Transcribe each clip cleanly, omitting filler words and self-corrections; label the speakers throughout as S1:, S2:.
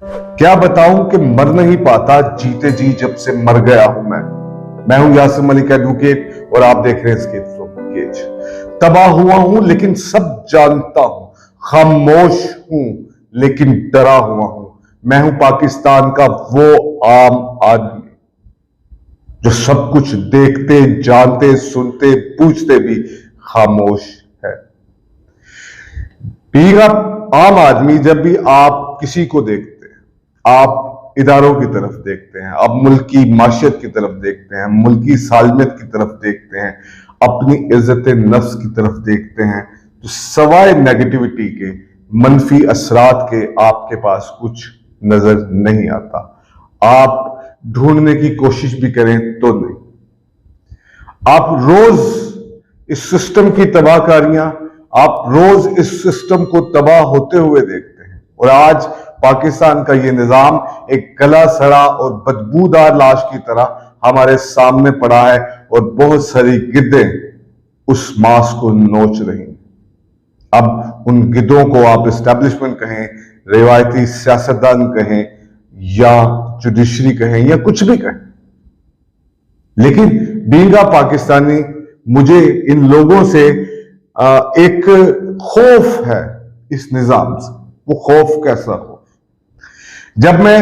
S1: क्या बताऊं कि मर नहीं पाता जीते जी जब से मर गया हूं मैं हूं यासिर मलिक एडवोकेट और आप देख रहे हैं एस्केप फ्रॉम केज। तबाह हुआ हूं लेकिन सब जानता हूं, खामोश हूं लेकिन डरा हुआ हूं। मैं हूं पाकिस्तान का वो आम आदमी जो सब कुछ देखते, जानते, सुनते, पूछते भी खामोश है। बीइंग आम आदमी, जब भी आप किसी को देखते हैं, आप इदारों की तरफ देखते हैं, आप मुल्क की माशियत की तरफ देखते हैं, मुल्क की सालमियत की तरफ देखते हैं, अपनी इज्जत नफ्स की तरफ देखते हैं, तो सवाए नेगेटिविटी के, मनफी असरात के आपके पास कुछ नजर नहीं आता। आप ढूंढने की कोशिश भी करें तो नहीं। आप रोज इस सिस्टम की तबाहकारियां, आप रोज इस सिस्टम को तबाह होते हुए देखते हैं। और आज पाकिस्तान का ये निजाम एक गला सड़ा और बदबूदार लाश की तरह हमारे सामने पड़ा है और बहुत सारी गिद्दें उस मांस को नोच रही हैं। अब उन गिद्धों को आप एस्टैब्लिशमेंट कहें, रिवायती सियासतदान कहें, या जुडिशरी कहें, या कुछ भी कहें, लेकिन बीइंग अ पाकिस्तानी मुझे इन लोगों से एक खौफ है इस निजाम से। वो खौफ कैसा हो? जब मैं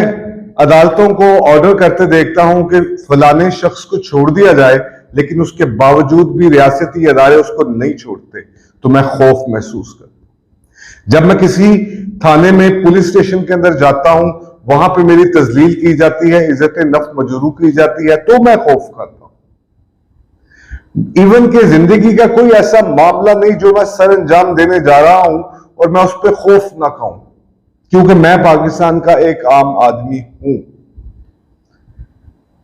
S1: अदालतों को ऑर्डर करते देखता हूं कि फलाने शख्स को छोड़ दिया जाए, लेकिन उसके बावजूद भी रियासती अदारे उसको नहीं छोड़ते, तो मैं खौफ महसूस करता हूं। जब मैं किसी थाने में, पुलिस स्टेशन के अंदर जाता हूं, वहां पे मेरी तजलील की जाती है, इज्जत नफ्स मजरूह की जाती है, तो मैं खौफ खाता हूं। इवन के जिंदगी का कोई ऐसा मामला नहीं जो मैं सर अंजाम देने जा रहा हूं और मैं उस पर खौफ ना खाऊं, क्योंकि मैं पाकिस्तान का एक आम आदमी हूं।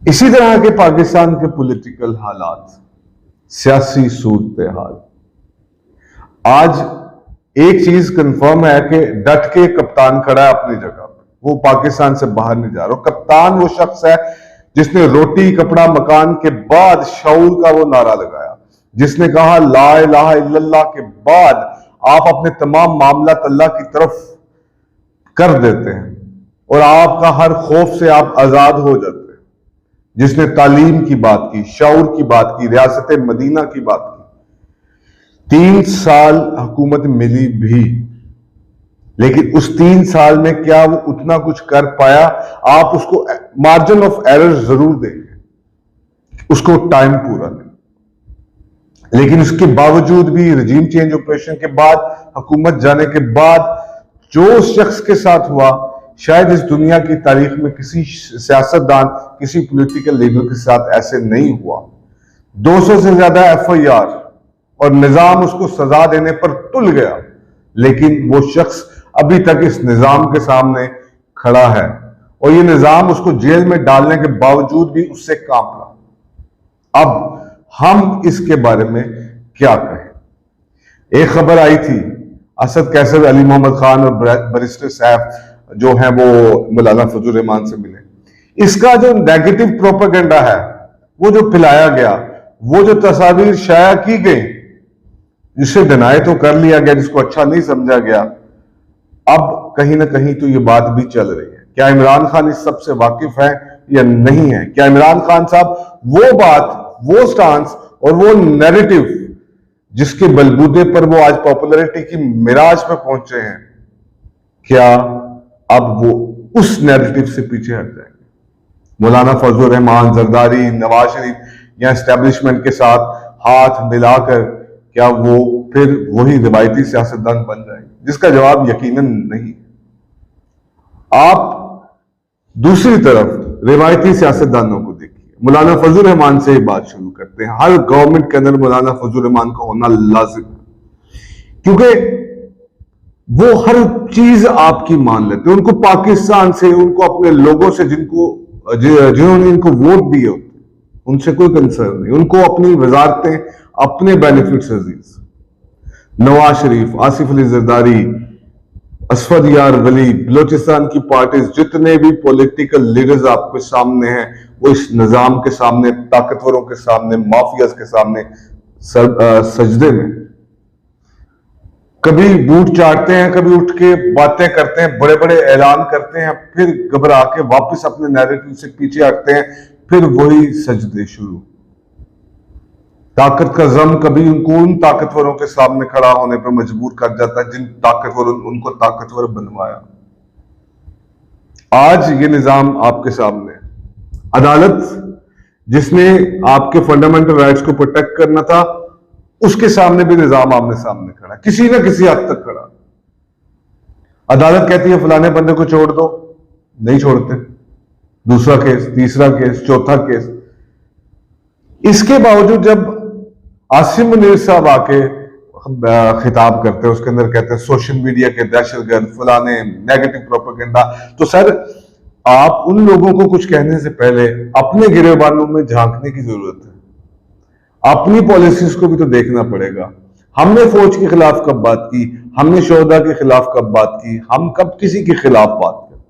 S1: इसी तरह के पाकिस्तान के पॉलिटिकल हालात, सियासी सूरत हाल, आज एक चीज कंफर्म है कि डट के कप्तान खड़ा है अपनी जगह पर, वो पाकिस्तान से बाहर नहीं जा रहा। कप्तान वो शख्स है जिसने रोटी कपड़ा मकान के बाद शऊर का वो नारा लगाया, जिसने कहा ला इलाहा इल्लल्लाह के बाद आप अपने तमाम मामला अल्लाह की तरफ कर देते हैं और आपका हर खौफ से आप आजाद हो जाते हैं। जिसने तालीम की बात की, शऊर की बात की, रियासत मदीना की बात की। 3 साल हुकूमत मिली भी, लेकिन उस 3 साल में क्या वो उतना कुछ कर पाया? आप उसको मार्जिन ऑफ एरर जरूर देंगे, उसको टाइम पूरा दें, लेकिन उसके बावजूद भी रजीम चेंज ऑपरेशन के बाद, हुकूमत जाने के बाद जो उस शख्स के साथ हुआ, शायद इस दुनिया की तारीख में किसी सियासतदान, किसी पॉलिटिकल लीडर के साथ ऐसे नहीं हुआ। 200 से ज्यादा FIR और निजाम उसको सजा देने पर तुल गया, लेकिन वो शख्स अभी तक इस निजाम के सामने खड़ा है और ये निजाम उसको जेल में डालने के बावजूद भी उससे कांप रहा। अब हम इसके बारे में क्या कहें? एक खबर आई थी, असद कैसर, अली मोहम्मद खान और बैरिस्टर सैफ जो हैं वो मौलाना फजल रहमान से मिले। इसका जो नेगेटिव प्रोपेगेंडा है, वो जो फैलाया गया, वो जो तस्वीर शाया की गई, जिसे डिनाई तो कर लिया गया, जिसको अच्छा नहीं समझा गया, अब कहीं ना कहीं तो ये बात भी चल रही है। क्या इमरान खान इस सब से वाकिफ है या नहीं है? क्या इमरान खान साहब वो बात, वो स्टांस और वो नैरेटिव जिसके बलबूते पर वो आज पॉपुलैरिटी की मिराज पे पहुंचे हैं, क्या अब वो उस नैरेटिव से पीछे हट जाएंगे? मौलाना फजल रहमान, जरदारी, नवाज शरीफ या एस्टेब्लिशमेंट के साथ हाथ मिलाकर क्या वो फिर वही रिवायती सियासतदान बन जाएंगे? जिसका जवाब यकीनन नहीं। आप दूसरी तरफ रिवायती सियासतदानों को देखिए। मौलाना फजल रहमान से बात शुरू करते हैं। हर गवर्नमेंट के अंदर मौलाना फजल रहमान का होना लाजिम है, क्योंकि वो हर चीज आपकी मान लेते हैं। उनको पाकिस्तान से, उनको अपने लोगों से, जिन्होंने इनको वोट दिए होते, उनसे कोई कंसर्न नहीं। उनको अपनी वजारतें, अपने बेनिफिट्स अजीज। नवाज शरीफ, आसिफ अली जरदारी, असफद यार वली, बलोचिस्तान की पार्टीज, जितने भी पॉलिटिकल लीडर्स आपके सामने हैं, वो इस निजाम के सामने, ताकतवरों के सामने, माफियाज के सामने सजदे में। कभी बूट चाटते हैं, कभी उठ के बातें करते हैं, बड़े बड़े ऐलान करते हैं, फिर घबरा के वापस अपने नैरेटिव से पीछे हटते हैं, फिर वही सजदे शुरू। ताकत का जम कभी उनको उन ताकतवरों के सामने खड़ा होने पर मजबूर कर जाता है जिन ताकतवरों उनको ताकतवर बनवाया। आज ये निजाम आपके सामने, अदालत जिसने आपके फंडामेंटल राइट्स को प्रोटेक्ट करना था, उसके सामने भी निजाम आमने सामने खड़ा, किसी ना किसी हद तक खड़ा। अदालत कहती है फलाने बंदे को छोड़ दो, नहीं छोड़ते, दूसरा केस, तीसरा केस, चौथा केस। इसके बावजूद जब आसिम मुनीर साहब आके खिताब करते हैं, उसके अंदर कहते हैं सोशल मीडिया के दहशतगर्द, फलाने, नेगेटिव प्रोपेगेंडा, तो सर आप उन लोगों को कुछ कहने से पहले अपने गिरेबानों में झांकने की जरूरत है। अपनी पॉलिसीज को भी तो देखना पड़ेगा। हमने फौज के खिलाफ कब बात की, हमने शोहदा के खिलाफ कब बात की, हम कब किसी के खिलाफ बात करते हैं?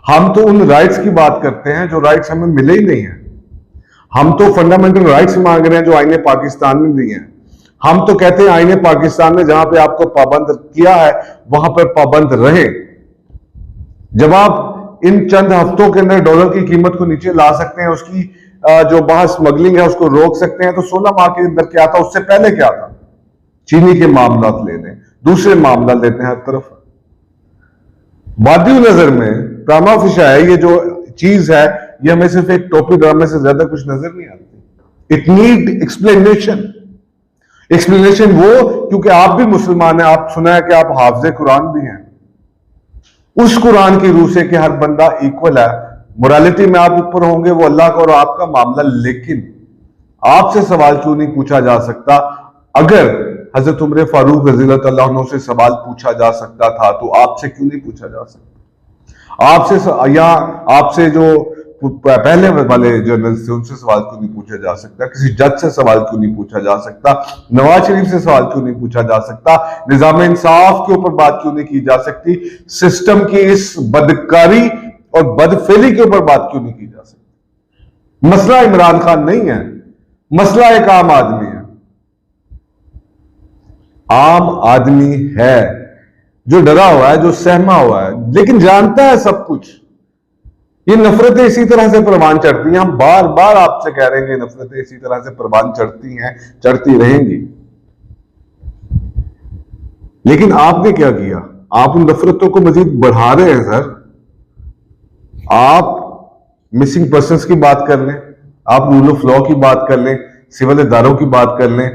S1: हम तो उन राइट्स की बात करते हैं जो राइट्स हमें मिले ही नहीं है। हम तो फंडामेंटल राइट्स मांग रहे हैं जो आईने पाकिस्तान ने दिए हैं। हम तो कहते हैं आईने पाकिस्तान ने जहां पे आपको पाबंद किया है वहां पर पाबंद रहे। जब आप इन चंद हफ्तों के अंदर डॉलर की कीमत को नीचे ला सकते हैं, उसकी जो बाहर स्मगलिंग है उसको रोक सकते हैं, तो 16 माह के अंदर क्या था, उससे पहले क्या था? चीनी के मामला ले लें, दूसरे मामला लेते हैं, हर तरफ वादी नजर में प्रामा फिशा है। ये जो चीज है ये हमें सिर्फ एक टोपी ड्रामे से ज्यादा कुछ नजर नहीं आती। It need explanation. एक्सप्लेनेशन वो, क्योंकि आप भी मुसलमान हैं, आप सुना है कि आप हाफिज कुरान भी हैं। उस कुरान की रूह से कि हर बंदा इक्वल है, मोरालिटी में आप ऊपर होंगे, वो अल्लाह का और आपका मामला। लेकिन आपसे सवाल क्यों नहीं पूछा जा सकता? अगर हजरत उमर फारूक रज़ियल्लाहु अन्हु से सवाल पूछा जा सकता था तो आपसे क्यों नहीं पूछा जा सकता? आपसे या आपसे जो पहले वाले जर्नलिस्ट थे उनसे सवाल क्यों नहीं पूछा जा सकता? किसी जज से सवाल क्यों नहीं पूछा जा सकता? नवाज शरीफ से सवाल क्यों नहीं पूछा जा सकता? निजाम इंसाफ के ऊपर बात क्यों नहीं की जा सकती? सिस्टम की इस बदकारी और बदफेली के ऊपर बात क्यों नहीं की जा सकती? मसला इमरान खान नहीं है, मसला एक आम आदमी है। आम आदमी है जो डरा हुआ है, जो सहमा हुआ है, लेकिन जानता है सब कुछ। ये नफरतें इसी तरह से परवान चढ़ती हैं। हम बार बार आपसे कह रहे हैं कि नफरतें इसी तरह से परवान चढ़ती हैं, चढ़ती रहेंगी। लेकिन आपने क्या किया? आप उन नफरतों को मजीद बढ़ा रहे हैं सर। आप मिसिंग पर्संस की बात कर लें, आप रूल ऑफ लॉ की बात कर लें, सिविल इदारों की बात कर लें,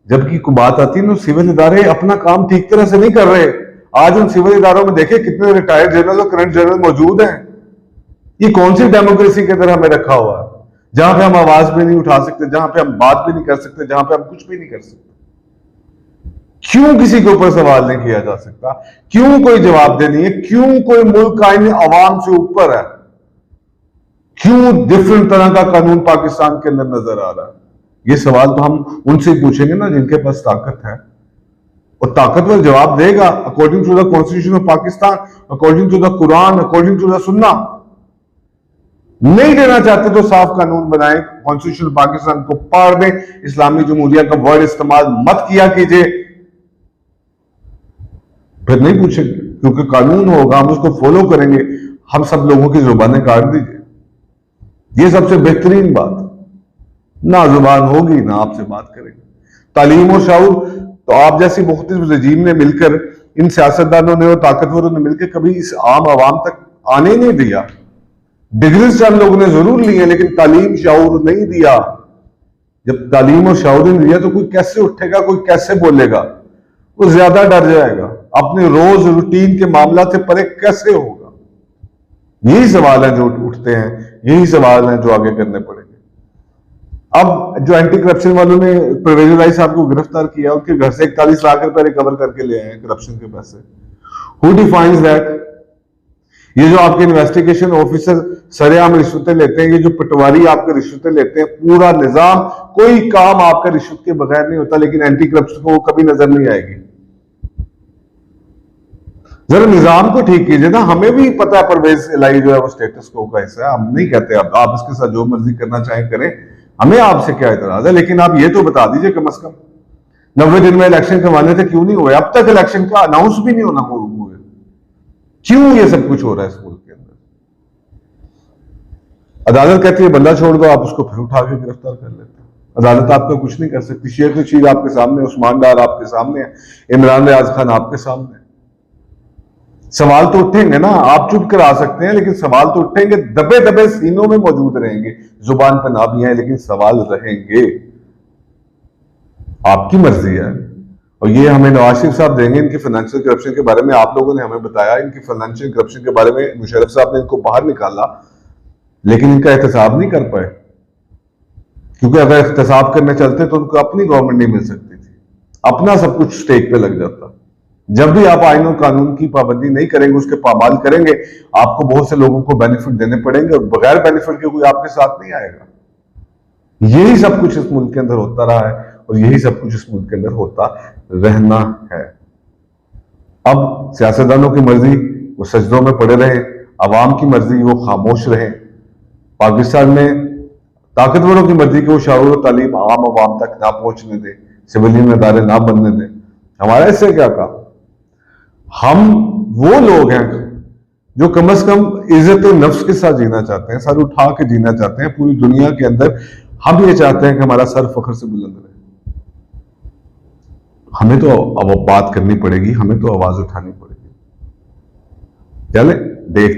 S1: जबकि कोई बात आती है ना, सिविल इदारे अपना काम ठीक तरह से नहीं कर रहे। आज उन सिविल इदारों में देखें कितने रिटायर्ड जनरल और करंट जनरल मौजूद हैं। ये कौन सी डेमोक्रेसी के अंदर हमें रखा हुआ है, जहां पे हम आवाज भी नहीं उठा सकते, जहां पे हम बात भी नहीं कर सकते, जहां पे हम कुछ भी नहीं कर सकते? क्यों किसी के ऊपर सवाल नहीं किया जा सकता? क्यों कोई जवाबदेही नहीं है? क्यों कोई मुल्क आईन अवाम से ऊपर है? क्यों डिफरेंट तरह का कानून पाकिस्तान के अंदर नजर आ रहा है? ये सवाल तो हम उनसे पूछेंगे ना जिनके पास ताकत है, और ताकतवर जवाब देगा according to the constitution of Pakistan, according to the Quran, according to the Sunnah. नहीं देना चाहते तो साफ कानून बनाए, कॉन्स्टिट्यूशन पाकिस्तान को पाड़ दें, इस्लामी जमहूरिया का वर्ड इस्तेमाल मत किया कीजिए। फिर नहीं पूछेंगे, क्योंकि कानून होगा, हम उसको फॉलो करेंगे। हम सब लोगों की जुबानें काट दीजिए। ये सबसे बेहतरीन बात। ना जुबान होगी ना आपसे बात करेंगे। तालीम और शऊर तो आप जैसी मुख्तलिफ रजीम ने मिलकर, इन सियासतदानों ने और ताकतवरों ने मिलकर कभी इस आम आवाम तक आने ही नहीं दिया। डिग्रीज चंद लोगों ने जरूर ली है, लेकिन तालीम शऊर नहीं दिया। जब तालीम और शऊर नहीं दिया तो कोई कैसे उठेगा, कोई कैसे बोलेगा? वो ज्यादा डर जाएगा, अपने रोज रूटीन के मामला से परे कैसे होगा? यही सवाल है जो उठते हैं, यही सवाल है जो आगे करने पड़ेंगे। अब जो एंटी करप्शन वालों ने परवेज इलाही साहब को गिरफ्तार किया, उनके घर से 41 लाख रुपए रिकवर करके ले आए हैं करप्शन के पैसे। Who defines that? ये जो आपके इन्वेस्टिगेशन ऑफिसर सरेआम रिश्वतें लेते हैं, ये जो पटवारी आपके रिश्वतें लेते हैं, पूरा निजाम, कोई काम आपका रिश्वत के बगैर नहीं होता, लेकिन एंटी करप्शन को वो कभी नजर नहीं आएगी। जरा निजाम को ठीक कीजिए ना। हमें भी पता है परवेज इलाही जो है वो स्टेटस को का हिस्सा है, हम नहीं कहते आप इसके साथ जो मर्जी करना चाहें करें, हमें आपसे क्या इतराज है, लेकिन आप ये तो बता दीजिए कम से कम। 90 दिन में इलेक्शन करवाने थे, क्यों नहीं हुए? अब तक इलेक्शन का अनाउंस भी नहीं होना हुए। क्यों ये सब कुछ हो रहा है इस मुल्क के अंदर? अदालत कहती है बंदा छोड़ दो, आप उसको फिर उठा के गिरफ्तार कर लेते हैं। अदालत आपका कुछ नहीं कर सकती। शेख रशीद आपके सामने, उस्मान डार आपके सामने है, इमरान रियाज खान आपके सामने। सवाल तो उठेंगे ना, आप चुप करा सकते हैं लेकिन सवाल तो उठेंगे, दबे दबे सीनों में मौजूद रहेंगे, जुबान पर ना भी है लेकिन सवाल रहेंगे। आपकी मर्जी है। और ये हमें नवाज शरीफ साहब देंगे इनकी फाइनेंशियल करप्शन के बारे में। आप लोगों ने हमें बताया इनकी फाइनेंशियल करप्शन के बारे में, मुशर्रफ साहब ने इनको बाहर निकाला लेकिन इनका एहतसाब नहीं कर पाए, क्योंकि अगर एहतसाब करने चलते तो उनको अपनी गवर्नमेंट नहीं मिल सकती थी, अपना सब कुछ स्टेक पे लग जाता। जब भी आप आईन और कानून की पाबंदी नहीं करेंगे, उसके पामाल करेंगे, आपको बहुत से लोगों को बेनिफिट देने पड़ेंगे और बगैर बेनिफिट के कोई आपके साथ नहीं आएगा। यही सब कुछ इस मुल्क के अंदर होता रहा है और यही सब कुछ इस मुल्क के अंदर होता रहना है। अब सियासतदानों की मर्जी वो सजदों में पड़े रहे, अवाम की मर्जी वो खामोश रहे। पाकिस्तान में ताकतवरों की मर्जी को शऊर और तालीम आम अवाम तक ना पहुंचने दे, सिविलियन अदारे ना बनने दे। हमारा इससे क्या काम? हम वो लोग हैं जो कम से कम इज्जत नफ्स के साथ जीना चाहते हैं, सर उठा के जीना चाहते हैं पूरी दुनिया के अंदर। हम ये चाहते हैं कि हमारा सर फख्र से बुलंद रहे। हमें तो अब बात करनी पड़ेगी, हमें तो आवाज उठानी पड़ेगी। चले देख